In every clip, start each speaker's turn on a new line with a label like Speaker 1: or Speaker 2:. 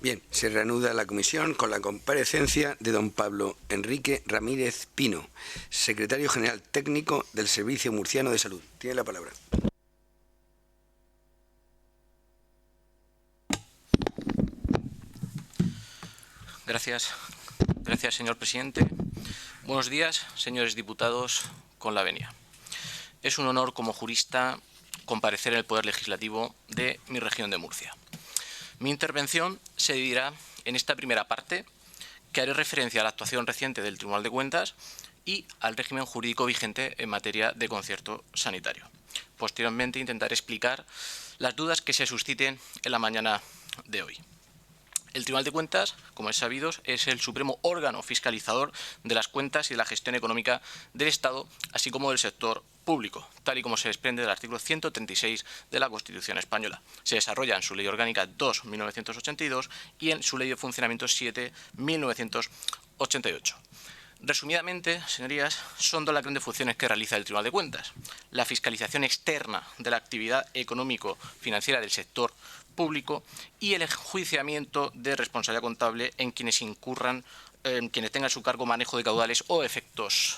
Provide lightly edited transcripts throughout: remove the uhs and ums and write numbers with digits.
Speaker 1: Bien, se reanuda la comisión con la comparecencia de don Pablo Enrique Ramírez Pino, secretario general técnico del Servicio Murciano de Salud. Tiene la palabra.
Speaker 2: Gracias, señor presidente. Buenos días, señores diputados, con la venia. Es un honor como jurista comparecer en el Poder Legislativo de mi región de Murcia. Mi intervención se dividirá en esta primera parte, que haré referencia a la actuación reciente del Tribunal de Cuentas y al régimen jurídico vigente en materia de concierto sanitario. Posteriormente intentaré explicar las dudas que se susciten en la mañana de hoy. El Tribunal de Cuentas, como es sabido, es el supremo órgano fiscalizador de las cuentas y de la gestión económica del Estado, así como del sector público, tal y como se desprende del artículo 136 de la Constitución española. Se desarrolla en su Ley Orgánica 2/1982 y en su Ley de Funcionamiento 7/1988. Resumidamente, señorías, son dos las grandes funciones que realiza el Tribunal de Cuentas: la fiscalización externa de la actividad económico-financiera del sector público y el enjuiciamiento de responsabilidad contable en quienes incurran, quienes tengan a su cargo manejo de caudales o efectos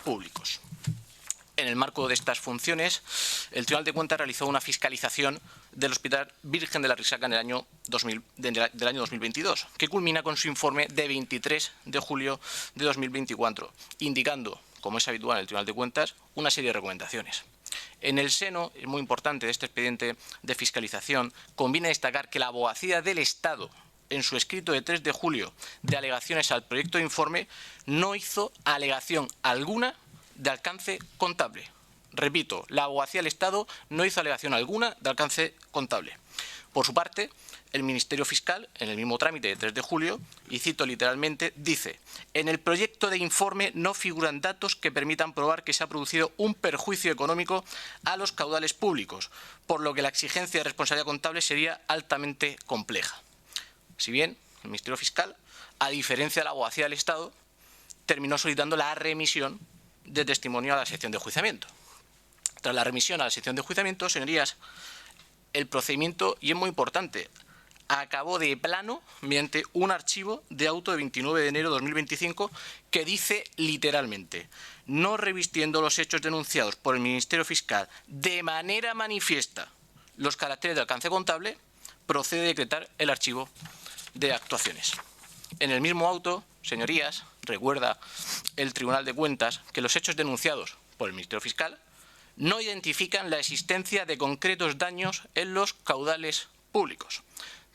Speaker 2: públicos. En el marco de estas funciones, el Tribunal de Cuentas realizó una fiscalización del Hospital Virgen de la Risaca en el año 2022, que culmina con su informe de 23 de julio de 2024, indicando, como es habitual en el Tribunal de Cuentas, una serie de recomendaciones. En el seno, es muy importante, de este expediente de fiscalización, conviene destacar que la abogacía del Estado, en su escrito de 3 de julio de alegaciones al proyecto de informe, no hizo alegación alguna de alcance contable. Repito, la abogacía del Estado no hizo alegación alguna de alcance contable. Por su parte, el Ministerio Fiscal, en el mismo trámite de 3 de julio, y cito literalmente, dice: en el proyecto de informe no figuran datos que permitan probar que se ha producido un perjuicio económico a los caudales públicos, por lo que la exigencia de responsabilidad contable sería altamente compleja. Si bien el Ministerio Fiscal, a diferencia de la abogacía del Estado, terminó solicitando la remisión de testimonio a la sección de enjuiciamiento. Tras la remisión a la sección de enjuiciamiento, señorías, el procedimiento, y es muy importante, acabó de plano mediante un archivo de auto de 29 de enero de 2025 que dice literalmente: no revistiendo los hechos denunciados por el Ministerio Fiscal de manera manifiesta los caracteres de alcance contable, procede a decretar el archivo de actuaciones. En el mismo auto, señorías, recuerda el Tribunal de Cuentas que los hechos denunciados por el Ministerio Fiscal no identifican la existencia de concretos daños en los caudales públicos.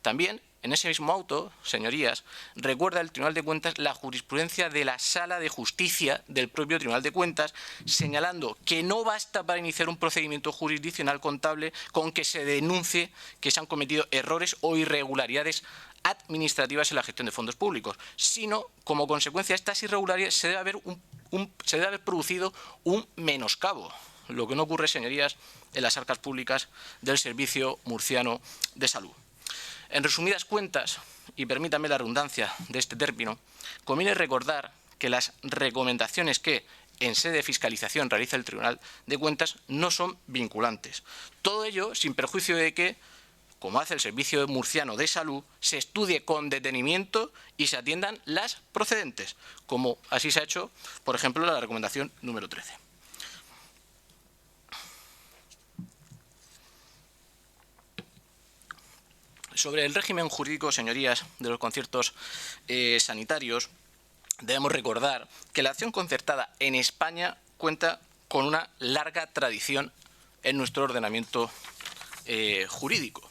Speaker 2: También, en ese mismo auto, señorías, recuerda el Tribunal de Cuentas la jurisprudencia de la Sala de Justicia del propio Tribunal de Cuentas, señalando que no basta para iniciar un procedimiento jurisdiccional contable con que se denuncie que se han cometido errores o irregularidades administrativas en la gestión de fondos públicos, sino, como consecuencia de estas irregularidades, se debe haber producido un menoscabo, lo que no ocurre, señorías, en las arcas públicas del Servicio Murciano de Salud. En resumidas cuentas, y permítanme la redundancia de este término, conviene recordar que las recomendaciones que en sede de fiscalización realiza el Tribunal de Cuentas no son vinculantes. Todo ello sin perjuicio de que, como hace el Servicio Murciano de Salud, se estudie con detenimiento y se atiendan las procedentes, como así se ha hecho, por ejemplo, la recomendación número 13. Sobre el régimen jurídico, señorías, de los conciertos sanitarios, debemos recordar que la acción concertada en España cuenta con una larga tradición en nuestro ordenamiento jurídico.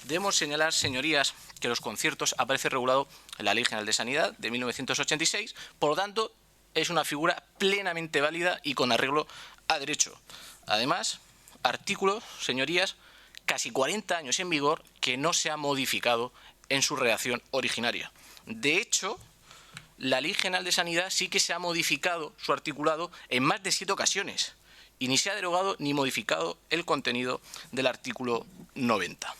Speaker 2: Debemos señalar, señorías, que los conciertos aparecen regulados en la Ley General de Sanidad de 1986, por lo tanto, es una figura plenamente válida y con arreglo a derecho. Además, artículos, señorías, casi 40 años en vigor, que no se ha modificado en su redacción originaria. De hecho, la Ley General de Sanidad sí que se ha modificado su articulado en más de 7 ocasiones y ni se ha derogado ni modificado el contenido del artículo 90.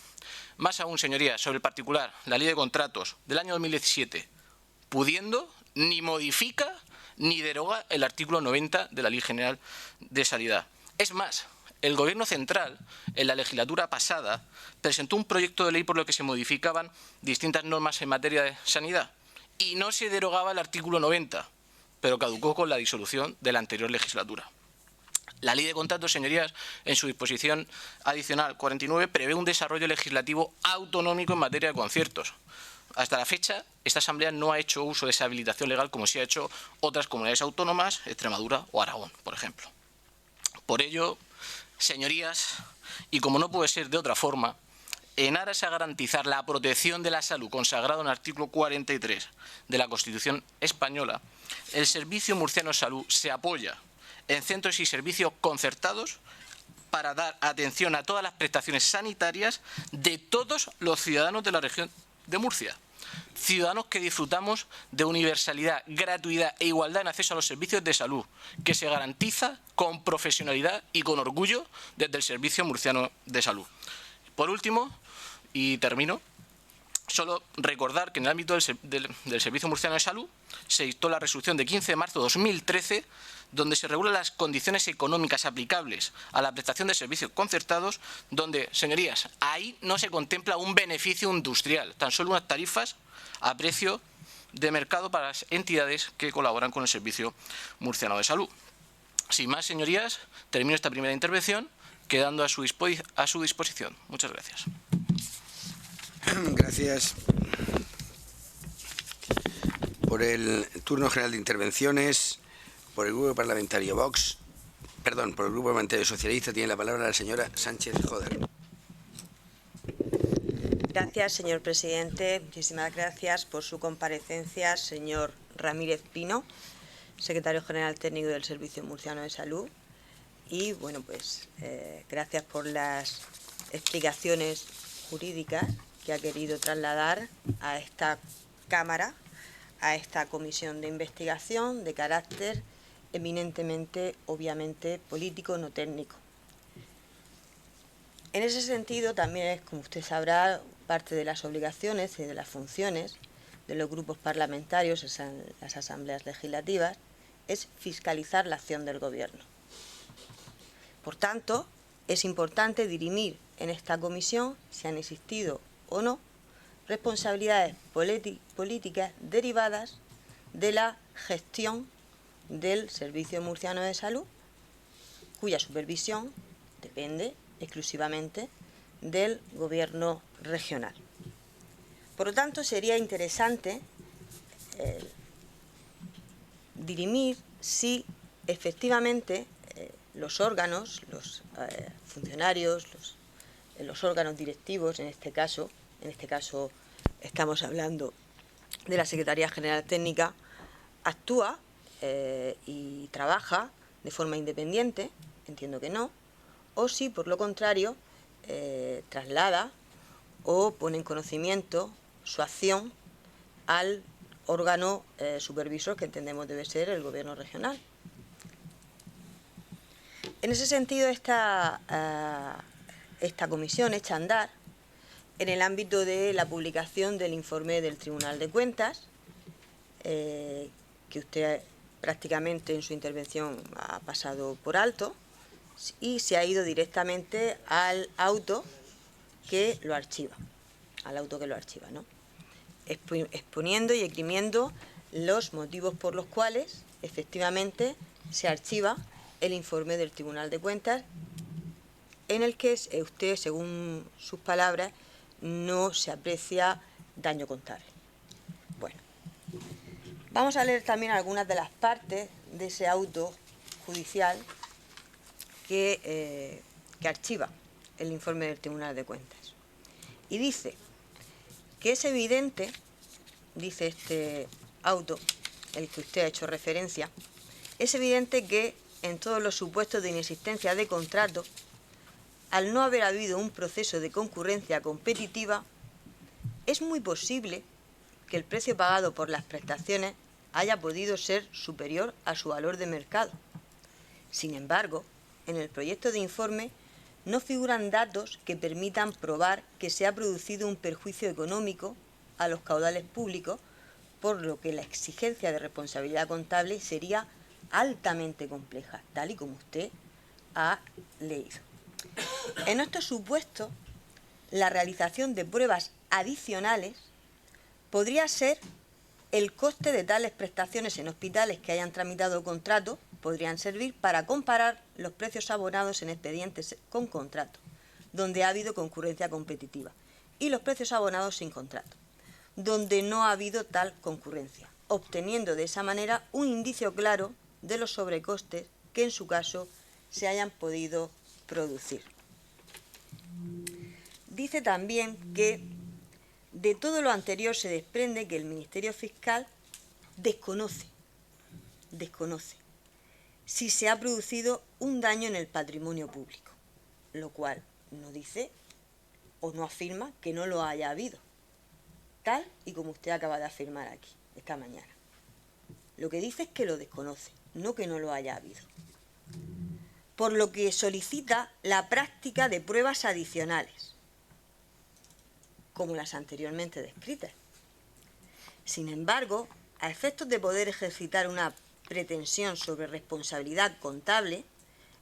Speaker 2: Más aún, señorías, sobre el particular, la Ley de Contratos del año 2017, pudiendo, ni modifica ni deroga el artículo 90 de la Ley General de Sanidad. Es más, el Gobierno central, en la legislatura pasada, presentó un proyecto de ley por lo que se modificaban distintas normas en materia de sanidad y no se derogaba el artículo 90, pero caducó con la disolución de la anterior legislatura. La Ley de Contratos, señorías, en su disposición adicional 49, prevé un desarrollo legislativo autonómico en materia de conciertos. Hasta la fecha, esta Asamblea no ha hecho uso de esa habilitación legal como sí ha hecho otras comunidades autónomas, Extremadura o Aragón, por ejemplo. Por ello, señorías, y como no puede ser de otra forma, en aras a garantizar la protección de la salud consagrado en el artículo 43 de la Constitución española, el Servicio Murciano de Salud se apoya en centros y servicios concertados para dar atención a todas las prestaciones sanitarias de todos los ciudadanos de la región de Murcia. Ciudadanos que disfrutamos de universalidad, gratuidad e igualdad en acceso a los servicios de salud, que se garantiza con profesionalidad y con orgullo desde el Servicio Murciano de Salud. Por último, y termino, solo recordar que en el ámbito del Servicio Murciano de Salud se dictó la resolución de 15 de marzo de 2013, donde se regulan las condiciones económicas aplicables a la prestación de servicios concertados, donde, señorías, ahí no se contempla un beneficio industrial, tan solo unas tarifas a precio de mercado para las entidades que colaboran con el Servicio Murciano de Salud. Sin más, señorías, termino esta primera intervención quedando a su disposición. Muchas gracias.
Speaker 1: Gracias. Por el turno general de intervenciones, por el Grupo Parlamentario Vox, perdón, por el Grupo Parlamentario Socialista, tiene la palabra la señora Sánchez Joder.
Speaker 3: Gracias, señor presidente. Muchísimas gracias por su comparecencia, señor Ramírez Pino, secretario general técnico del Servicio Murciano de Salud. Y, bueno, pues gracias por las explicaciones jurídicas que ha querido trasladar a esta Cámara, a esta comisión de investigación de carácter eminentemente, obviamente, político, no técnico. En ese sentido, también es, como usted sabrá, parte de las obligaciones y de las funciones de los grupos parlamentarios en las asambleas legislativas es fiscalizar la acción del Gobierno. Por tanto, es importante dirimir en esta comisión si han existido o no responsabilidades políticas derivadas de la gestión del Servicio Murciano de Salud, cuya supervisión depende exclusivamente del Gobierno regional. Por lo tanto, sería interesante dirimir si efectivamente los órganos, los funcionarios, los órganos directivos, en este caso estamos hablando de la Secretaría General Técnica, actúa y trabaja de forma independiente, entiendo que no, o si por lo contrario traslada o pone en conocimiento su acción al órgano supervisor que entendemos debe ser el Gobierno regional. En ese sentido, esta comisión echa a andar en el ámbito de la publicación del informe del Tribunal de Cuentas, que usted prácticamente en su intervención ha pasado por alto, y se ha ido directamente al auto que lo archiva, ¿no? Exponiendo y esgrimiendo los motivos por los cuales efectivamente se archiva el informe del Tribunal de Cuentas, en el que usted, según sus palabras, no se aprecia daño contable. Bueno, vamos a leer también algunas de las partes de ese auto judicial que archiva el informe del Tribunal de Cuentas. Y dice que es evidente, dice este auto, el que usted ha hecho referencia, es evidente que en todos los supuestos de inexistencia de contrato, al no haber habido un proceso de concurrencia competitiva, es muy posible que el precio pagado por las prestaciones haya podido ser superior a su valor de mercado. Sin embargo, en el proyecto de informe no figuran datos que permitan probar que se ha producido un perjuicio económico a los caudales públicos, por lo que la exigencia de responsabilidad contable sería altamente compleja, tal y como usted ha leído. En estos supuestos, la realización de pruebas adicionales podría ser el coste de tales prestaciones en hospitales que hayan tramitado contrato, podrían servir para comparar los precios abonados en expedientes con contrato, donde ha habido concurrencia competitiva, y los precios abonados sin contrato, donde no ha habido tal concurrencia, obteniendo de esa manera un indicio claro de los sobrecostes que en su caso se hayan podido producir. Dice también que de todo lo anterior se desprende que el Ministerio Fiscal desconoce si se ha producido un daño en el patrimonio público, lo cual no dice o no afirma que no lo haya habido, tal y como usted acaba de afirmar aquí, esta mañana. Lo que dice es que lo desconoce, no que no lo haya habido. Por lo que solicita la práctica de pruebas adicionales, como las anteriormente descritas. Sin embargo, a efectos de poder ejercitar una pretensión sobre responsabilidad contable,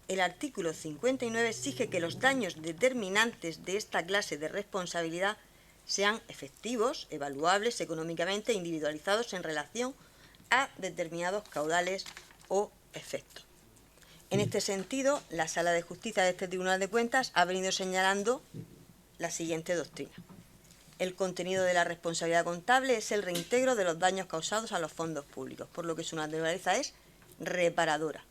Speaker 3: el artículo 59 exige que los daños determinantes de esta clase de responsabilidad sean efectivos, evaluables económicamente e individualizados en relación a determinados caudales o efectos. En este sentido, la Sala de Justicia de este Tribunal de Cuentas ha venido señalando la siguiente doctrina. El contenido de la responsabilidad contable es el reintegro de los daños causados a los fondos públicos, por lo que su naturaleza es reparadora.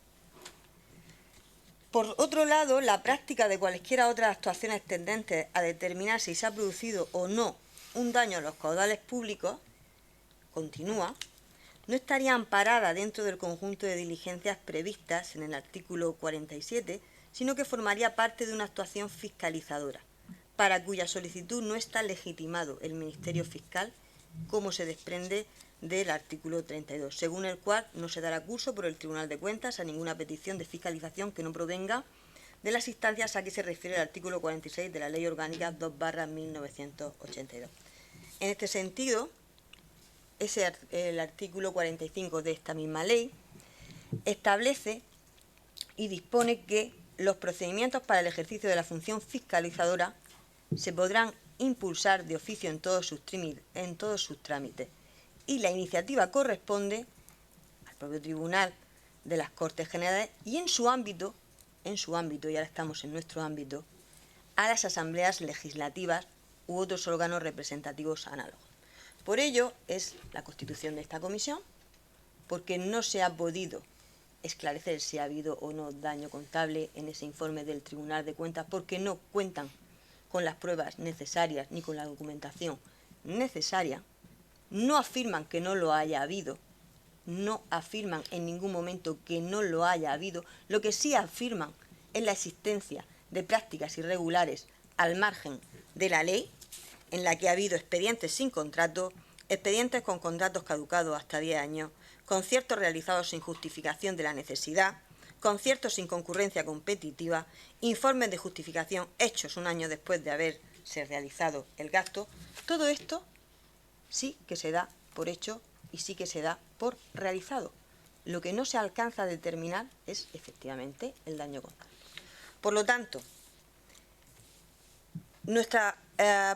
Speaker 3: Por otro lado, la práctica de cualesquiera otras actuaciones tendentes a determinar si se ha producido o no un daño a los caudales públicos, continúa, no estaría amparada dentro del conjunto de diligencias previstas en el artículo 47, sino que formaría parte de una actuación fiscalizadora, para cuya solicitud no está legitimado el Ministerio Fiscal, como se desprende del artículo 32, según el cual no se dará curso por el Tribunal de Cuentas a ninguna petición de fiscalización que no provenga de las instancias a que se refiere el artículo 46 de la Ley Orgánica 2/1982. En este sentido, el artículo 45 de esta misma ley establece y dispone que los procedimientos para el ejercicio de la función fiscalizadora se podrán impulsar de oficio en todos sus trámites y la iniciativa corresponde al propio Tribunal de las Cortes Generales y en su ámbito, y ahora estamos en nuestro ámbito, a las asambleas legislativas u otros órganos representativos análogos. Por ello es la constitución de esta comisión, porque no se ha podido esclarecer si ha habido o no daño contable en ese informe del Tribunal de Cuentas, porque no cuentan con las pruebas necesarias ni con la documentación necesaria, no afirman que no lo haya habido, no afirman en ningún momento que no lo haya habido, lo que sí afirman es la existencia de prácticas irregulares al margen de la ley, en la que ha habido expedientes sin contrato, expedientes con contratos caducados hasta 10 años, conciertos realizados sin justificación de la necesidad, conciertos sin concurrencia competitiva, informes de justificación hechos un año después de haberse realizado el gasto. Todo esto sí que se da por hecho y sí que se da por realizado. Lo que no se alcanza a determinar es efectivamente el daño contable. Por lo tanto, nuestra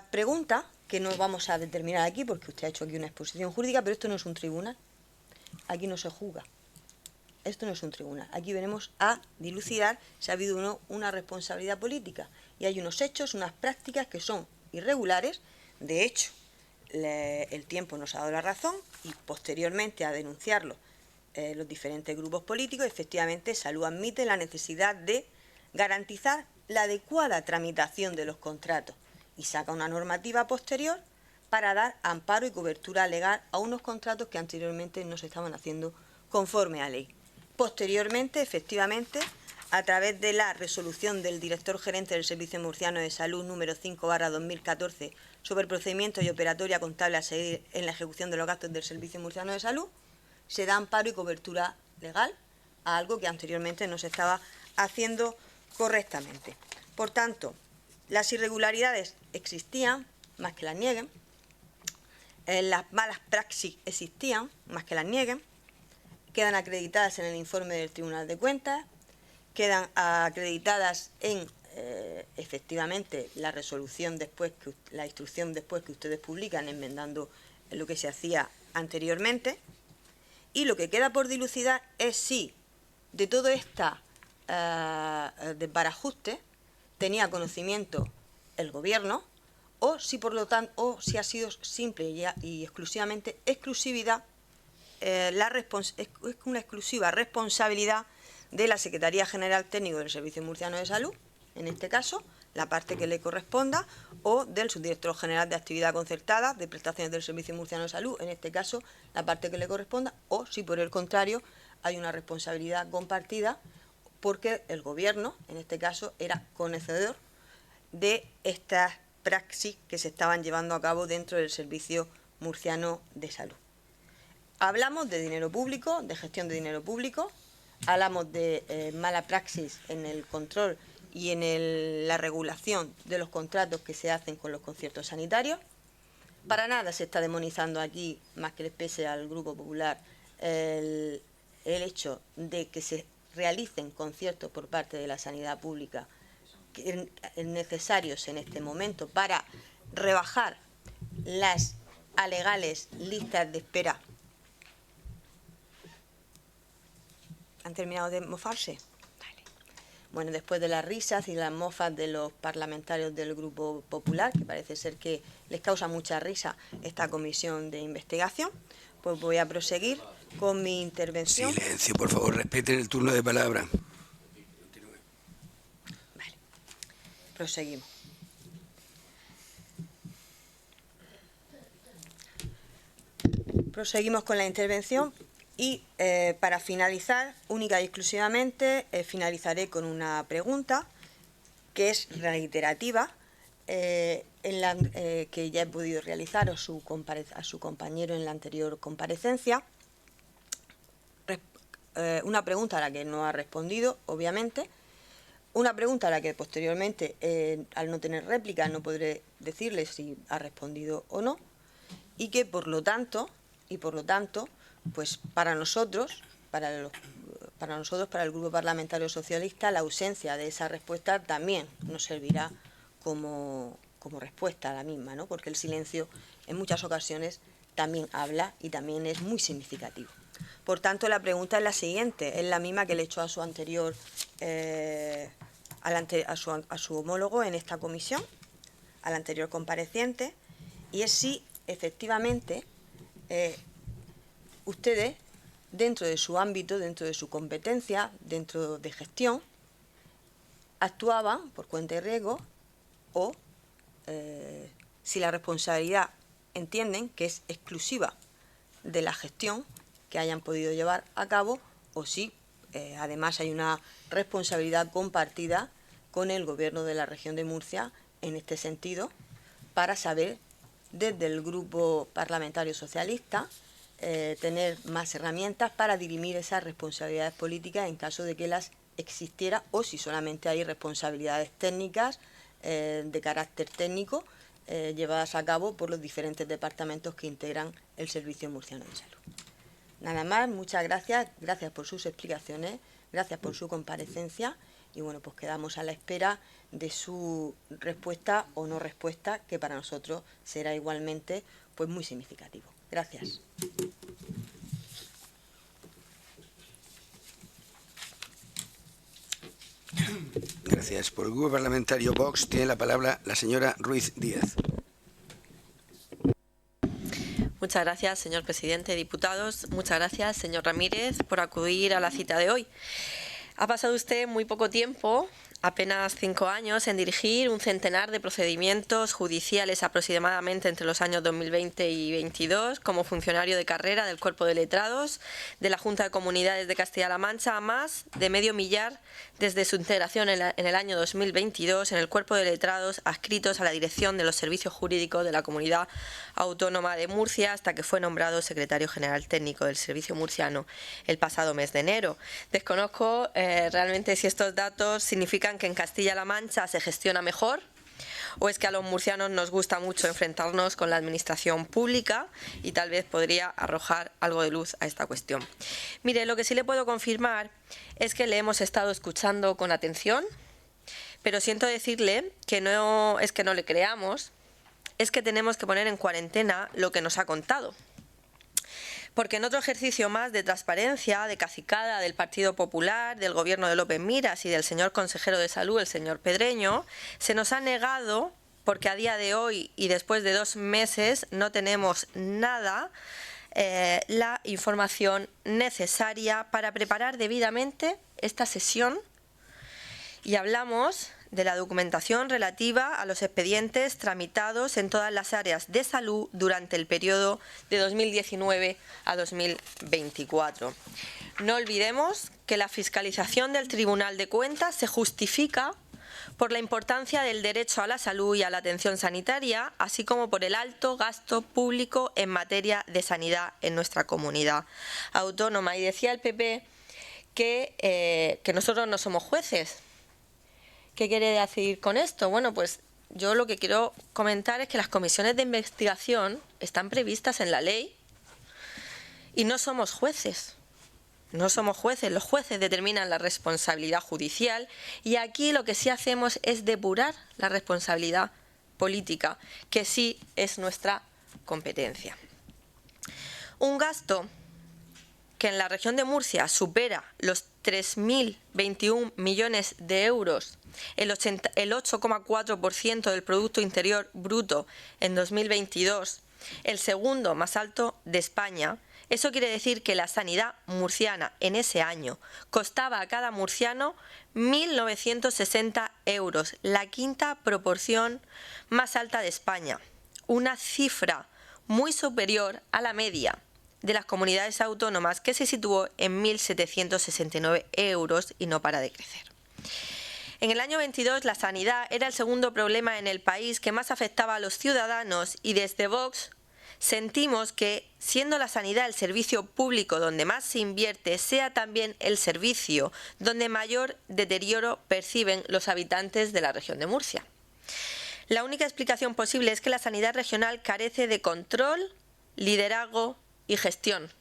Speaker 3: pregunta, que no vamos a determinar aquí porque usted ha hecho aquí una exposición jurídica, pero esto no es un tribunal, aquí no se juzga. Esto no es un tribunal. Aquí venimos a dilucidar si ha habido o no una responsabilidad política. Y hay unos hechos, unas prácticas que son irregulares. De hecho, el tiempo nos ha dado la razón y posteriormente a denunciarlo los diferentes grupos políticos, efectivamente Salud admite la necesidad de garantizar la adecuada tramitación de los contratos y saca una normativa posterior para dar amparo y cobertura legal a unos contratos que anteriormente no se estaban haciendo conforme a ley. Posteriormente, efectivamente, a través de la resolución del director gerente del Servicio Murciano de Salud número 5/2014 sobre el procedimiento y operatoria contable a seguir en la ejecución de los gastos del Servicio Murciano de Salud, se da amparo y cobertura legal a algo que anteriormente no se estaba haciendo correctamente. Por tanto, las irregularidades existían, más que las nieguen, las malas praxis existían, más que las nieguen, quedan acreditadas en el informe del Tribunal de Cuentas, quedan acreditadas en efectivamente la resolución después, la instrucción después que ustedes publican, enmendando lo que se hacía anteriormente. Y lo que queda por dilucidar es si de todo este desbarajuste tenía conocimiento el Gobierno, o si por lo tanto, o si ha sido simple y exclusivamente exclusividad, es una exclusiva responsabilidad de la Secretaría General Técnico del Servicio Murciano de Salud, en este caso, la parte que le corresponda, o del Subdirector General de Actividad Concertada de Prestaciones del Servicio Murciano de Salud, en este caso, la parte que le corresponda, o si por el contrario hay una responsabilidad compartida, porque el Gobierno, en este caso, era conocedor de estas praxis que se estaban llevando a cabo dentro del Servicio Murciano de Salud. Hablamos de dinero público, de gestión de dinero público, hablamos de mala praxis en el control y en la regulación de los contratos que se hacen con los conciertos sanitarios. Para nada se está demonizando aquí, más que les pese al Grupo Popular, el hecho de que se realicen conciertos por parte de la sanidad pública necesarios en este momento para rebajar las alegales listas de espera. ¿Han terminado de mofarse? Vale. Bueno, después de las risas y las mofas de los parlamentarios del Grupo Popular, que parece ser que les causa mucha risa esta comisión de investigación, pues voy a proseguir con mi intervención.
Speaker 1: Silencio, por favor, respeten el turno de palabra.
Speaker 3: Vale. Proseguimos. Proseguimos con la intervención. Y para finalizar, única y exclusivamente, finalizaré con una pregunta que es reiterativa, que ya he podido realizar a su compañero en la anterior comparecencia. Una pregunta a la que no ha respondido, obviamente. Una pregunta a la que posteriormente, al no tener réplica, no podré decirle si ha respondido o no. Y que, por lo tanto, pues para nosotros, para el Grupo Parlamentario Socialista, la ausencia de esa respuesta también nos servirá como respuesta a la misma, ¿no? Porque el silencio en muchas ocasiones también habla y también es muy significativo. Por tanto, la pregunta es la siguiente, es la misma que le he hecho a su anterior, a su homólogo en esta comisión, al anterior compareciente, y es si efectivamente ustedes, dentro de su ámbito, dentro de su competencia, dentro de gestión, actuaban por cuenta y riesgo o si la responsabilidad entienden que es exclusiva de la gestión que hayan podido llevar a cabo o si además hay una responsabilidad compartida con el Gobierno de la región de Murcia en este sentido, para saber desde el Grupo Parlamentario Socialista tener más herramientas para dirimir esas responsabilidades políticas en caso de que las existiera o si solamente hay responsabilidades técnicas de carácter técnico llevadas a cabo por los diferentes departamentos que integran el Servicio Murciano de Salud. Nada más, muchas gracias, gracias por sus explicaciones, gracias por su comparecencia y bueno, pues quedamos a la espera de su respuesta o no respuesta, que para nosotros será igualmente pues muy significativo. Gracias.
Speaker 1: Gracias. Por el Grupo Parlamentario Vox tiene la palabra la señora Ruiz Díaz.
Speaker 4: Muchas gracias, señor presidente, diputados. Muchas gracias, señor Ramírez, por acudir a la cita de hoy. Ha pasado usted muy poco tiempo, apenas 5 años, en dirigir un centenar de procedimientos judiciales aproximadamente entre los años 2020 y 2022 como funcionario de carrera del Cuerpo de Letrados de la Junta de Comunidades de Castilla-La Mancha, a más de medio millar desde su integración en el año 2022 en el Cuerpo de Letrados adscritos a la dirección de los servicios jurídicos de la Comunidad Autónoma de Murcia hasta que fue nombrado secretario general técnico del Servicio Murciano el pasado mes de enero. Desconozco realmente si estos datos significan que en Castilla-La Mancha se gestiona mejor o es que a los murcianos nos gusta mucho enfrentarnos con la administración pública y tal vez podría arrojar algo de luz a esta cuestión. Mire, lo que sí le puedo confirmar es que le hemos estado escuchando con atención, Pero siento decirle que no es que no le creamos, es que tenemos que poner en cuarentena lo que nos ha contado. Porque en otro ejercicio más de transparencia, de cacicada del Partido Popular, del gobierno de López Miras y del señor consejero de Salud, el señor Pedreño, se nos ha negado, porque a día de hoy y después de 2 meses no tenemos nada, la información necesaria para preparar debidamente esta sesión, y hablamos de la documentación relativa a los expedientes tramitados en todas las áreas de salud durante el periodo de 2019 a 2024. No olvidemos que la fiscalización del Tribunal de Cuentas se justifica por la importancia del derecho a la salud y a la atención sanitaria, así como por el alto gasto público en materia de sanidad en nuestra comunidad autónoma. Y decía el PP que nosotros no somos jueces. ¿Qué quiere decir con esto? Bueno, pues yo lo que quiero comentar es que las comisiones de investigación están previstas en la ley y no somos jueces. No somos jueces, los jueces determinan la responsabilidad judicial y aquí lo que sí hacemos es depurar la responsabilidad política, que sí es nuestra competencia. Un gasto que en la región de Murcia supera los 3.021 millones de euros, el 8,4% del Producto Interior Bruto en 2022, el segundo más alto de España. Eso quiere decir que la sanidad murciana en ese año costaba a cada murciano 1.960 euros, la quinta proporción más alta de España, una cifra muy superior a la media de las comunidades autónomas, que se situó en 1.769 euros y no para de crecer. En el año 22 la sanidad era el segundo problema en el país que más afectaba a los ciudadanos y desde Vox sentimos que, siendo la sanidad el servicio público donde más se invierte, sea también el servicio donde mayor deterioro perciben los habitantes de la región de Murcia. La única explicación posible es que la sanidad regional carece de control, liderazgo y gestión.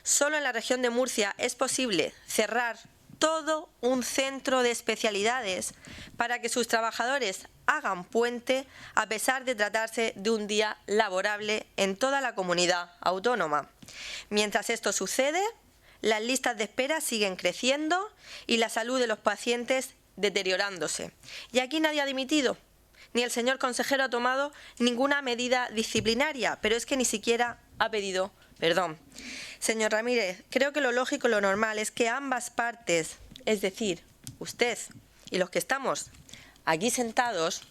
Speaker 4: Solo en la región de Murcia es posible cerrar todo un centro de especialidades para que sus trabajadores hagan puente a pesar de tratarse de un día laborable en toda la comunidad autónoma. Mientras esto sucede, las listas de espera siguen creciendo y la salud de los pacientes deteriorándose. Y aquí nadie ha dimitido, ni el señor consejero ha tomado ninguna medida disciplinaria, pero es que ni siquiera ha pedido perdón. Señor Ramírez, creo que lo lógico y lo normal es que ambas partes, es decir, usted y los que estamos aquí sentados,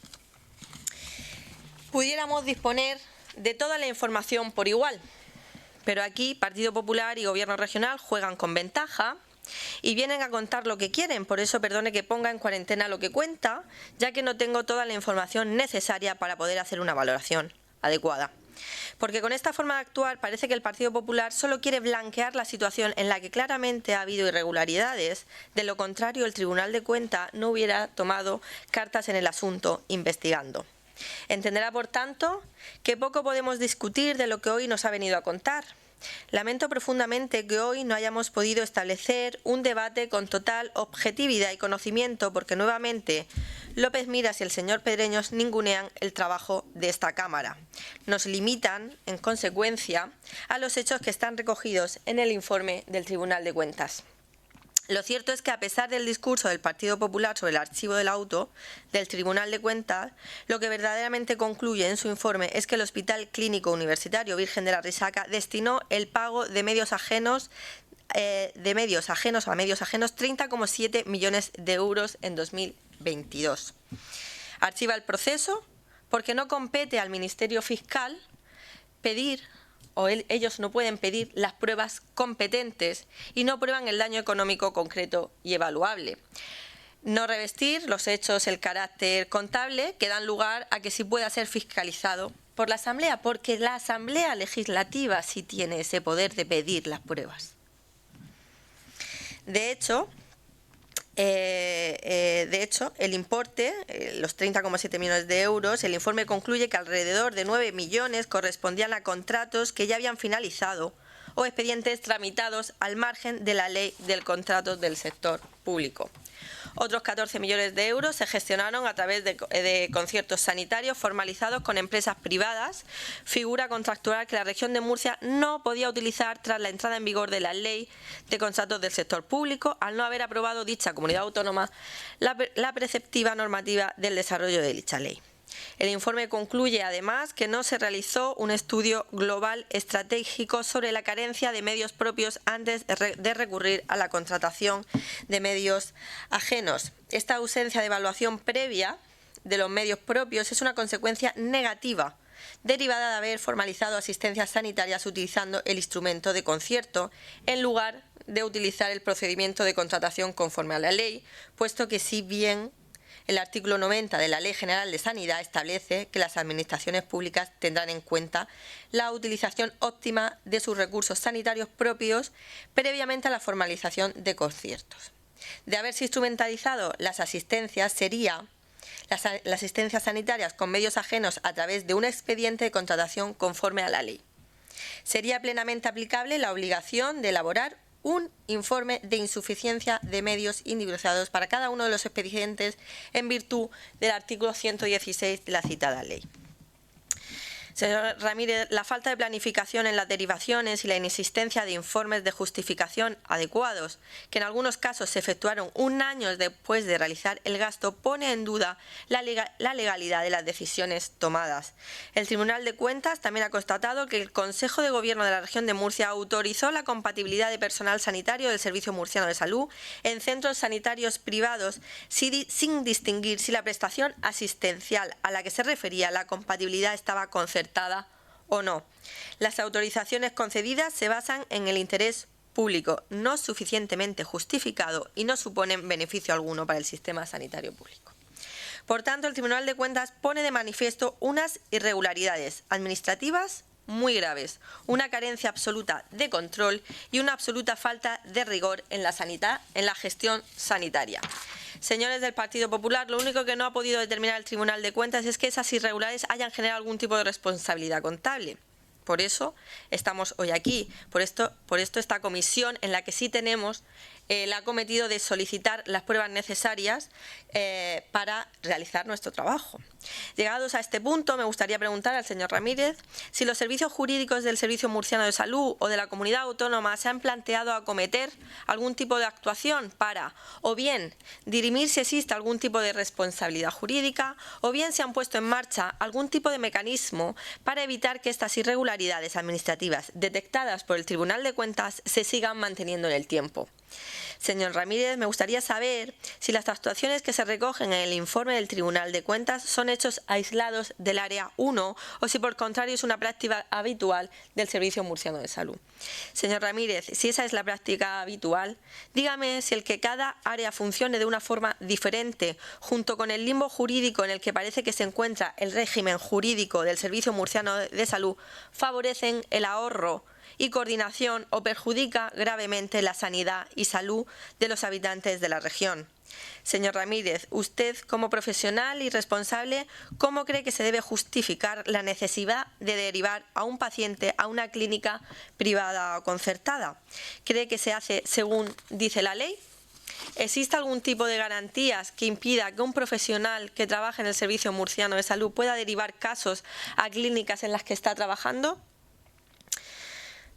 Speaker 4: pudiéramos disponer de toda la información por igual. Pero aquí Partido Popular y Gobierno regional juegan con ventaja y vienen a contar lo que quieren. Por eso perdone que ponga en cuarentena lo que cuenta, ya que no tengo toda la información necesaria para poder hacer una valoración adecuada. Porque con esta forma de actuar parece que el Partido Popular solo quiere blanquear la situación en la que claramente ha habido irregularidades. De lo contrario, el Tribunal de Cuentas no hubiera tomado cartas en el asunto investigando. Entenderá, por tanto, que poco podemos discutir de lo que hoy nos ha venido a contar. Lamento profundamente que hoy no hayamos podido establecer un debate con total objetividad y conocimiento, porque nuevamente López Miras y el señor Pedreños ningunean el trabajo de esta Cámara. Nos limitan, en consecuencia, a los hechos que están recogidos en el informe del Tribunal de Cuentas. Lo cierto es que, a pesar del discurso del Partido Popular sobre el archivo del auto del Tribunal de Cuentas, lo que verdaderamente concluye en su informe es que el Hospital Clínico Universitario Virgen de la Risaca destinó el pago de medios ajenos a medios ajenos 30,7 millones de euros en 2022. Archiva el proceso porque no compete al Ministerio Fiscal pedir, o ellos no pueden pedir las pruebas competentes y no prueban el daño económico concreto y evaluable. No revestir los hechos el carácter contable que dan lugar a que sí pueda ser fiscalizado por la Asamblea, porque la Asamblea Legislativa sí tiene ese poder de pedir las pruebas. De hecho, el importe, los 30,7 millones de euros, el informe concluye que alrededor de 9 millones correspondían a contratos que ya habían finalizado o expedientes tramitados al margen de la ley del contrato del sector público. Otros 14 millones de euros se gestionaron a través de conciertos sanitarios formalizados con empresas privadas, figura contractual que la región de Murcia no podía utilizar tras la entrada en vigor de la Ley de Contratos del Sector Público, al no haber aprobado dicha comunidad autónoma la preceptiva normativa del desarrollo de dicha ley. El informe concluye, además, que no se realizó un estudio global estratégico sobre la carencia de medios propios antes de recurrir a la contratación de medios ajenos. Esta ausencia de evaluación previa de los medios propios es una consecuencia negativa derivada de haber formalizado asistencias sanitarias utilizando el instrumento de concierto en lugar de utilizar el procedimiento de contratación conforme a la ley, puesto que si bien el artículo 90 de la Ley General de Sanidad establece que las administraciones públicas tendrán en cuenta la utilización óptima de sus recursos sanitarios propios previamente a la formalización de conciertos. De haberse instrumentalizado las asistencias sanitarias con medios ajenos a través de un expediente de contratación conforme a la ley. Sería plenamente aplicable la obligación de elaborar un informe de insuficiencia de medios individualizados para cada uno de los expedientes en virtud del artículo 116 de la citada ley. Señor Ramírez, la falta de planificación en las derivaciones y la inexistencia de informes de justificación adecuados, que en algunos casos se efectuaron un año después de realizar el gasto, pone en duda la legalidad de las decisiones tomadas. El Tribunal de Cuentas también ha constatado que el Consejo de Gobierno de la Región de Murcia autorizó la compatibilidad de personal sanitario del Servicio Murciano de Salud en centros sanitarios privados sin distinguir si la prestación asistencial a la que se refería la compatibilidad estaba concertada o no. Las autorizaciones concedidas se basan en el interés público, no suficientemente justificado y no suponen beneficio alguno para el sistema sanitario público. Por tanto, el Tribunal de Cuentas pone de manifiesto unas irregularidades administrativas muy graves, una carencia absoluta de control y una absoluta falta de rigor en la gestión sanitaria. Señores del Partido Popular, lo único que no ha podido determinar el Tribunal de Cuentas es que esas irregularidades hayan generado algún tipo de responsabilidad contable. Por eso estamos hoy aquí, por esto esta comisión en la que sí tenemos el acometido de solicitar las pruebas necesarias para realizar nuestro trabajo. Llegados a este punto, me gustaría preguntar al señor Ramírez si los servicios jurídicos del Servicio Murciano de Salud o de la Comunidad Autónoma se han planteado acometer algún tipo de actuación para, o bien, dirimir si existe algún tipo de responsabilidad jurídica, o bien se han puesto en marcha algún tipo de mecanismo para evitar que estas irregularidades administrativas detectadas por el Tribunal de Cuentas se sigan manteniendo en el tiempo. Señor Ramírez, me gustaría saber si las actuaciones que se recogen en el informe del Tribunal de Cuentas son hechos aislados del área 1 o si por contrario es una práctica habitual del Servicio Murciano de Salud. Señor Ramírez, si esa es la práctica habitual, dígame si el que cada área funcione de una forma diferente, junto con el limbo jurídico en el que parece que se encuentra el régimen jurídico del Servicio Murciano de Salud, favorecen el ahorro y coordinación o perjudica gravemente la sanidad y salud de los habitantes de la región. Señor Ramírez, usted como profesional y responsable, ¿cómo cree que se debe justificar la necesidad de derivar a un paciente a una clínica privada o concertada? ¿Cree que se hace según dice la ley? ¿Existe algún tipo de garantías que impida que un profesional que trabaje en el Servicio Murciano de Salud pueda derivar casos a clínicas en las que está trabajando?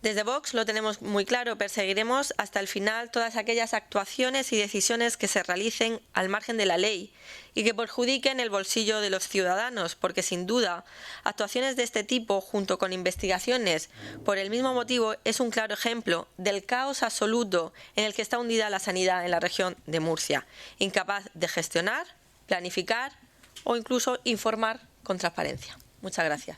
Speaker 4: Desde Vox lo tenemos muy claro, perseguiremos hasta el final todas aquellas actuaciones y decisiones que se realicen al margen de la ley y que perjudiquen el bolsillo de los ciudadanos, porque sin duda actuaciones de este tipo, junto con investigaciones por el mismo motivo, es un claro ejemplo del caos absoluto en el que está hundida la sanidad en la región de Murcia, incapaz de gestionar, planificar o incluso informar con transparencia. Muchas gracias.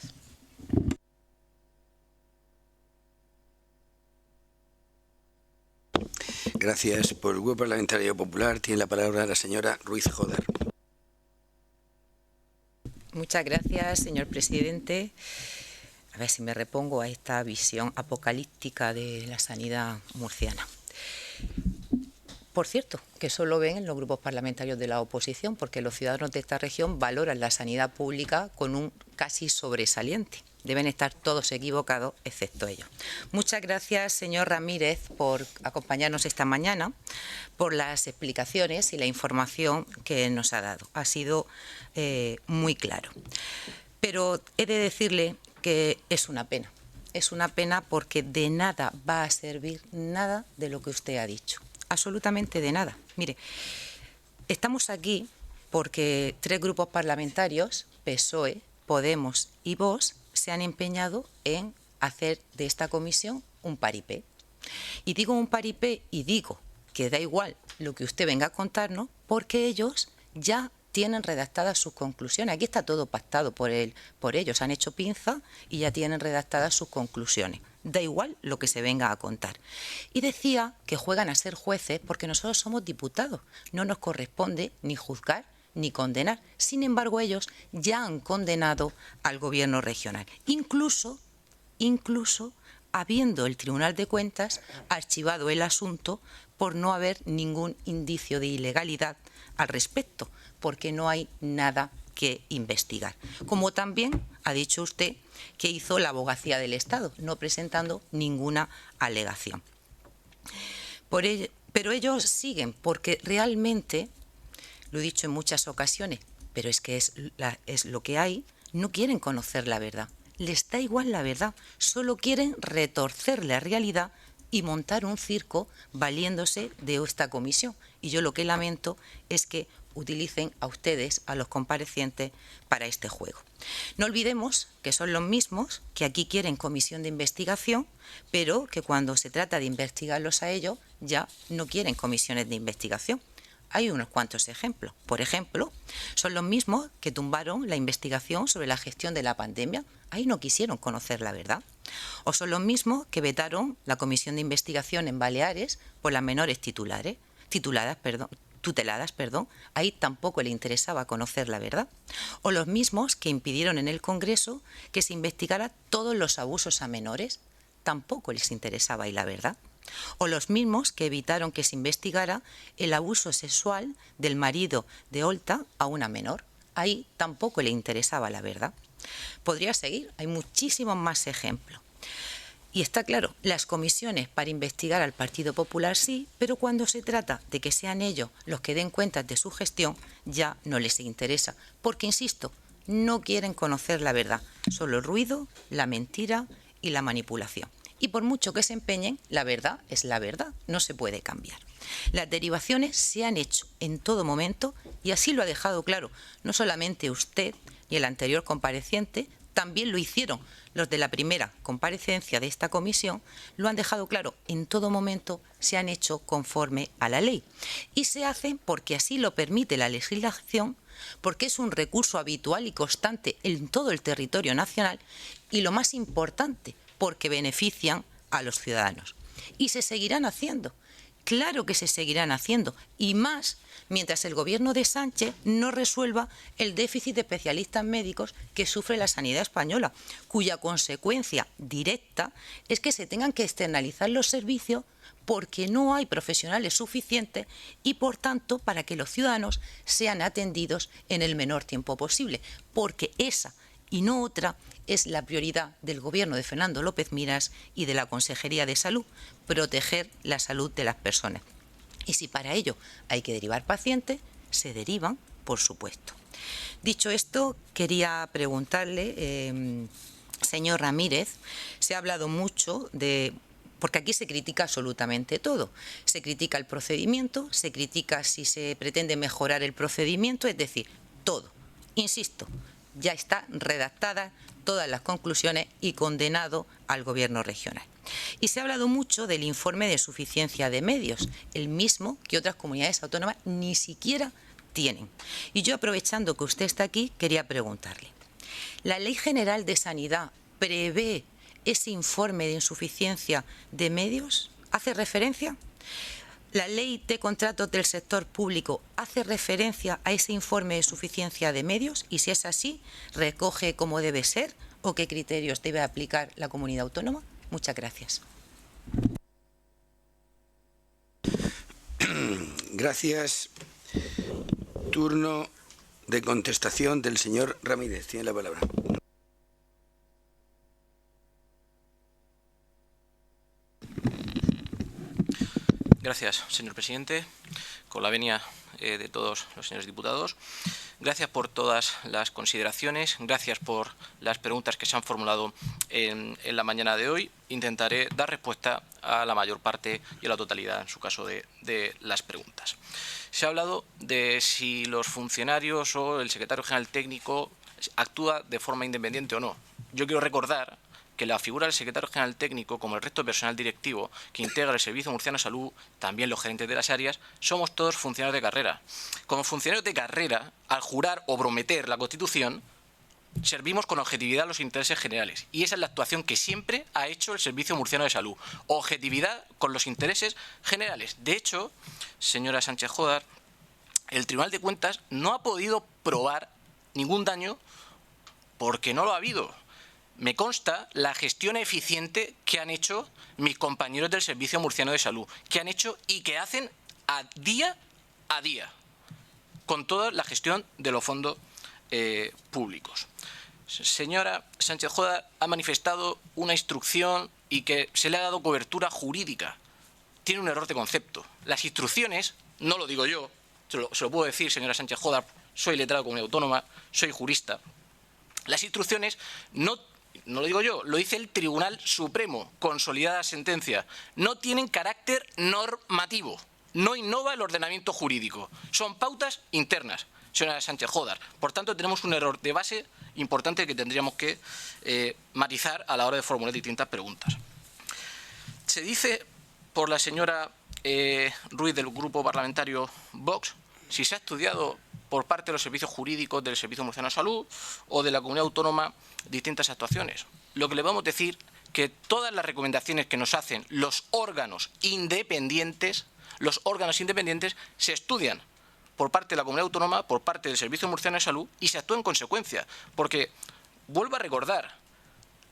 Speaker 1: Gracias. Por el Grupo Parlamentario Popular tiene la palabra la señora Ruiz Joder.
Speaker 5: Muchas gracias, señor presidente. A ver si me repongo a esta visión apocalíptica de la sanidad murciana. Por cierto, que eso lo ven en los grupos parlamentarios de la oposición, porque los ciudadanos de esta región valoran la sanidad pública con un casi sobresaliente. Deben estar todos equivocados, excepto ellos. Muchas gracias, señor Ramírez, por acompañarnos esta mañana, por las explicaciones y la información que nos ha dado. Ha sido muy claro. Pero he de decirle que es una pena. Es una pena porque de nada va a servir nada de lo que usted ha dicho. Absolutamente de nada. Mire, estamos aquí porque 3 grupos parlamentarios, PSOE, Podemos y Vox, se han empeñado en hacer de esta comisión un paripé. Y digo un paripé y digo que da igual lo que usted venga a contarnos porque ellos ya tienen redactadas sus conclusiones. Aquí está todo pactado por ellos. Han hecho pinza y ya tienen redactadas sus conclusiones. Da igual lo que se venga a contar. Y decía que juegan a ser jueces porque nosotros somos diputados. No nos corresponde ni juzgar ni condenar. Sin embargo, ellos ya han condenado al gobierno regional. Incluso habiendo el Tribunal de Cuentas archivado el asunto por no haber ningún indicio de ilegalidad al respecto, porque no hay nada que investigar. Como también ha dicho usted que hizo la Abogacía del Estado, no presentando ninguna alegación. Pero ellos siguen, porque realmente, lo he dicho en muchas ocasiones, pero es que es lo que hay, no quieren conocer la verdad. Les da igual la verdad, solo quieren retorcer la realidad y montar un circo valiéndose de esta comisión. Y yo lo que lamento es que utilicen a ustedes, a los comparecientes, para este juego. No olvidemos que son los mismos que aquí quieren comisión de investigación, pero que cuando se trata de investigarlos a ellos, ya no quieren comisiones de investigación. Hay unos cuantos ejemplos. Por ejemplo, son los mismos que tumbaron la investigación sobre la gestión de la pandemia. Ahí no quisieron conocer la verdad. O son los mismos que vetaron la comisión de investigación en Baleares por las menores tuteladas. Ahí tampoco le interesaba conocer la verdad. O los mismos que impidieron en el Congreso que se investigara todos los abusos a menores. Tampoco les interesaba ahí la verdad. O los mismos que evitaron que se investigara el abuso sexual del marido de Olta a una menor. Ahí tampoco le interesaba la verdad. Podría seguir, hay muchísimos más ejemplos. Y está claro, las comisiones para investigar al Partido Popular sí, pero cuando se trata de que sean ellos los que den cuentas de su gestión, ya no les interesa. Porque, insisto, no quieren conocer la verdad, solo el ruido, la mentira y la manipulación. Y por mucho que se empeñen, la verdad es la verdad, no se puede cambiar. Las derivaciones se han hecho en todo momento y así lo ha dejado claro no solamente usted y el anterior compareciente, también lo hicieron los de la primera comparecencia de esta comisión, lo han dejado claro, en todo momento se han hecho conforme a la ley. Y se hacen porque así lo permite la legislación, porque es un recurso habitual y constante en todo el territorio nacional y lo más importante, porque benefician a los ciudadanos. Y se seguirán haciendo. Claro que se seguirán haciendo. Y más mientras el gobierno de Sánchez no resuelva el déficit de especialistas médicos que sufre la sanidad española, cuya consecuencia directa es que se tengan que externalizar los servicios porque no hay profesionales suficientes y, por tanto, para que los ciudadanos sean atendidos en el menor tiempo posible. Porque esa y no otra es la prioridad del gobierno de Fernando López Miras y de la Consejería de Salud, proteger la salud de las personas. Y si para ello hay que derivar pacientes, se derivan, por supuesto. Dicho esto, quería preguntarle, señor Ramírez, se ha hablado mucho de... Porque aquí se critica absolutamente todo. Se critica el procedimiento, se critica si se pretende mejorar el procedimiento, es decir, todo. Insisto, ya está redactada todas las conclusiones y condenado al gobierno regional. Y se ha hablado mucho del informe de suficiencia de medios, el mismo que otras comunidades autónomas ni siquiera tienen. Y yo, aprovechando que usted está aquí, quería preguntarle, ¿la Ley General de Sanidad prevé ese informe de insuficiencia de medios? ¿Hace referencia? ¿La Ley de Contratos del Sector Público hace referencia a ese informe de suficiencia de medios? Y si es así, ¿recoge cómo debe ser o qué criterios debe aplicar la comunidad autónoma? Muchas gracias.
Speaker 1: Gracias. Turno de contestación del señor Ramírez. Tiene la palabra.
Speaker 2: Gracias, señor presidente. Con la venia de todos los señores diputados. Gracias por todas las consideraciones, gracias por las preguntas que se han formulado en la mañana de hoy. Intentaré dar respuesta a la mayor parte y a la totalidad, en su caso, de las preguntas. Se ha hablado de si los funcionarios o el secretario general técnico actúa de forma independiente o no. Yo quiero recordar que la figura del secretario general técnico, como el resto del personal directivo que integra el Servicio Murciano de Salud, también los gerentes de las áreas, somos todos funcionarios de carrera. Como funcionarios de carrera, al jurar o prometer la Constitución, servimos con objetividad a los intereses generales. Y esa es la actuación que siempre ha hecho el Servicio Murciano de Salud. Objetividad con los intereses generales. De hecho, señora Sánchez Jodar, el Tribunal de Cuentas no ha podido probar ningún daño porque no lo ha habido. Me consta la gestión eficiente que han hecho mis compañeros del Servicio Murciano de Salud, que han hecho y que hacen a día, con toda la gestión de los fondos públicos. Señora Sánchez Jodar ha manifestado una instrucción y que se le ha dado cobertura jurídica. Tiene un error de concepto. Las instrucciones, no lo digo yo, se lo puedo decir, señora Sánchez Jodar, soy letrado de Comunidad Autónoma, soy jurista. Las instrucciones no lo digo yo, lo dice el Tribunal Supremo, consolidada sentencia. No tienen carácter normativo, no innova el ordenamiento jurídico. Son pautas internas, señora Sánchez Jodar. Por tanto, tenemos un error de base importante que tendríamos que matizar a la hora de formular distintas preguntas. Se dice por la señora Ruiz del Grupo Parlamentario Vox si se ha estudiado por parte de los servicios jurídicos del Servicio Murciano de Salud o de la Comunidad Autónoma distintas actuaciones. Lo que le vamos a decir que todas las recomendaciones que nos hacen los órganos independientes se estudian por parte de la Comunidad Autónoma, por parte del Servicio Murciano de Salud y se actúa en consecuencia. Porque, vuelvo a recordar,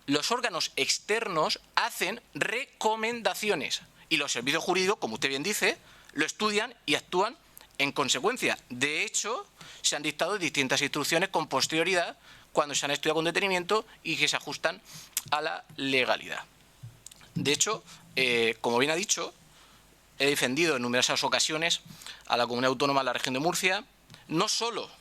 Speaker 2: los órganos externos hacen recomendaciones y los servicios jurídicos, como usted bien dice, lo estudian y actúan en consecuencia. De hecho, se han dictado distintas instrucciones con posterioridad cuando se han estudiado con detenimiento y que se ajustan a la legalidad. De hecho, como bien ha dicho, he defendido en numerosas ocasiones a la Comunidad Autónoma de la Región de Murcia, no solo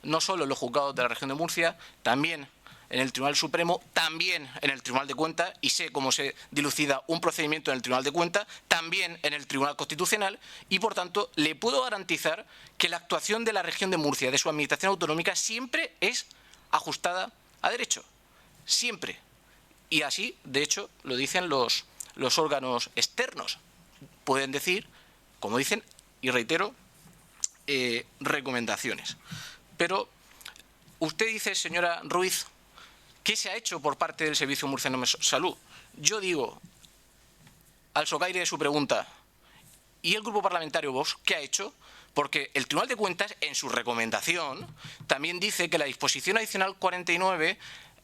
Speaker 2: en los juzgados de la Región de Murcia, también en el Tribunal Supremo, también en el Tribunal de Cuentas, y sé cómo se dilucida un procedimiento en el Tribunal de Cuentas, también en el Tribunal Constitucional, y por tanto le puedo garantizar que la actuación de la Región de Murcia, de su administración autonómica, siempre es ajustada a derecho, siempre. Y así, de hecho, lo dicen los órganos externos. Pueden decir, como dicen, y reitero, recomendaciones. Pero usted dice, señora Ruiz, ¿qué se ha hecho por parte del Servicio Murciano de Salud? Yo digo, al socaire de su pregunta, ¿y el Grupo Parlamentario Vox qué ha hecho? Porque el Tribunal de Cuentas, en su recomendación, también dice que la disposición adicional 49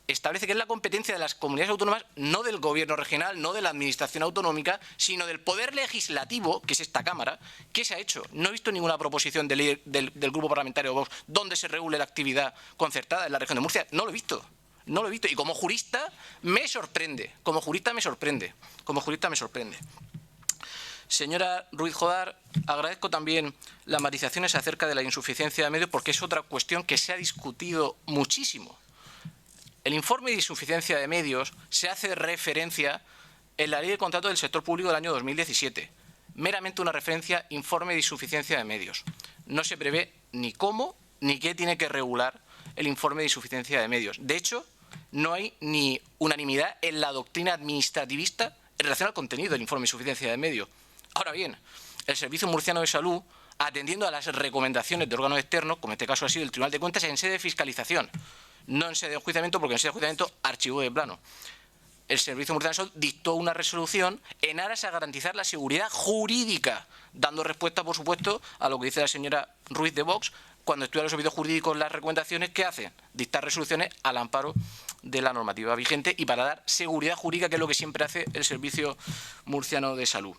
Speaker 2: establece que es la competencia de las comunidades autónomas, no del Gobierno regional, no de la Administración autonómica, sino del Poder Legislativo, que es esta Cámara. ¿Qué se ha hecho? No he visto ninguna proposición de ley del Grupo Parlamentario Vox donde se regule la actividad concertada en la Región de Murcia. No lo he visto. No lo he visto. Y como jurista me sorprende. Señora Ruiz Jodar, agradezco también las matizaciones acerca de la insuficiencia de medios porque es otra cuestión que se ha discutido muchísimo. El informe de insuficiencia de medios se hace referencia en la Ley de Contratos del Sector Público del año 2017. Meramente una referencia, informe de insuficiencia de medios. No se prevé ni cómo ni qué tiene que regular el informe de insuficiencia de medios. De hecho, no hay ni unanimidad en la doctrina administrativista en relación al contenido del informe de insuficiencia de medios. Ahora bien, el Servicio Murciano de Salud, atendiendo a las recomendaciones de órganos externos, como en este caso ha sido el Tribunal de Cuentas, en sede de fiscalización, no en sede de enjuiciamiento, porque en sede de enjuiciamiento archivó de plano. El Servicio Murciano de Salud dictó una resolución en aras a garantizar la seguridad jurídica, dando respuesta, por supuesto, a lo que dice la señora Ruiz de Vox, cuando estudia los servicios jurídicos las recomendaciones que hacen, dictar resoluciones al amparo de la normativa vigente y para dar seguridad jurídica, que es lo que siempre hace el Servicio Murciano de Salud.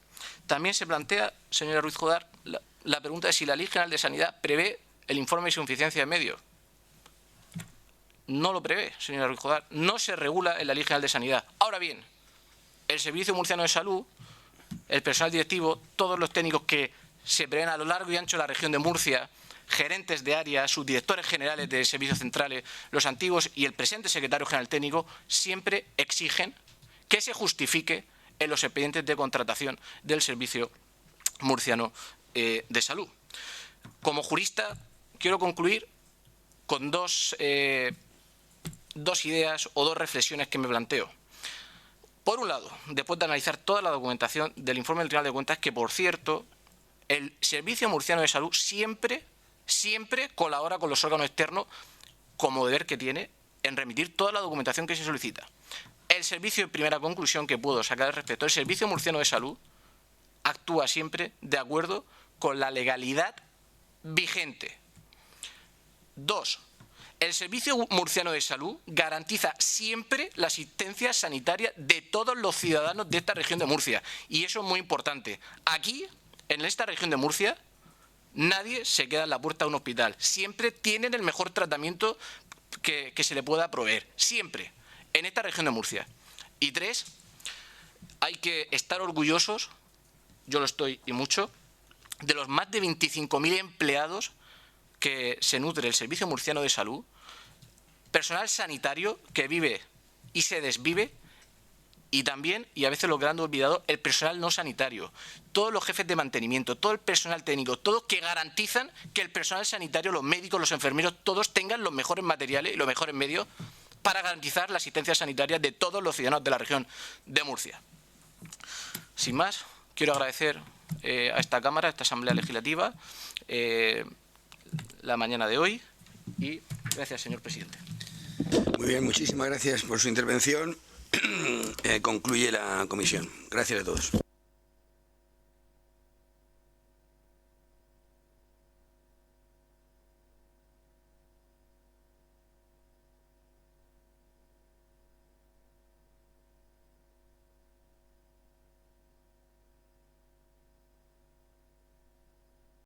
Speaker 2: También se plantea, señora Ruiz Jodar, la pregunta de si la Ley General de Sanidad prevé el informe de insuficiencia de medios. No lo prevé, señora Ruiz Jodar, no se regula en la Ley General de Sanidad. Ahora bien, el Servicio Murciano de Salud el personal directivo, todos los técnicos que se prevén a lo largo y ancho de la región de Murcia, gerentes de área, subdirectores generales de servicios centrales, los antiguos y el presente secretario general técnico, siempre exigen que se justifique en los expedientes de contratación del Servicio Murciano de Salud. Como jurista, quiero concluir con dos ideas o dos reflexiones que me planteo. Por un lado, después de analizar toda la documentación del informe del Tribunal de Cuentas, que por cierto, el Servicio Murciano de Salud siempre colabora con los órganos externos como deber que tiene en remitir toda la documentación que se solicita. El servicio, de primera conclusión que puedo sacar al respecto, el Servicio Murciano de Salud actúa siempre de acuerdo con la legalidad vigente. 2. El Servicio Murciano de Salud garantiza siempre la asistencia sanitaria de todos los ciudadanos de esta región de Murcia. Y eso es muy importante. Aquí, en esta región de Murcia, nadie se queda en la puerta de un hospital. Siempre tienen el mejor tratamiento que se le pueda proveer. Siempre. En esta región de Murcia. Y 3, hay que estar orgullosos, yo lo estoy y mucho, de los más de 25.000 empleados que se nutre el Servicio Murciano de Salud, personal sanitario que vive y se desvive, y también, y a veces lo que han olvidado, el personal no sanitario, todos los jefes de mantenimiento, todo el personal técnico, todos que garantizan que el personal sanitario, los médicos, los enfermeros, todos tengan los mejores materiales y los mejores medios para garantizar la asistencia sanitaria de todos los ciudadanos de la región de Murcia. Sin más, quiero agradecer a esta Cámara, a esta Asamblea Legislativa, la mañana de hoy, y gracias, señor presidente.
Speaker 1: Muy bien, muchísimas gracias por su intervención. Concluye la comisión. Gracias a todos.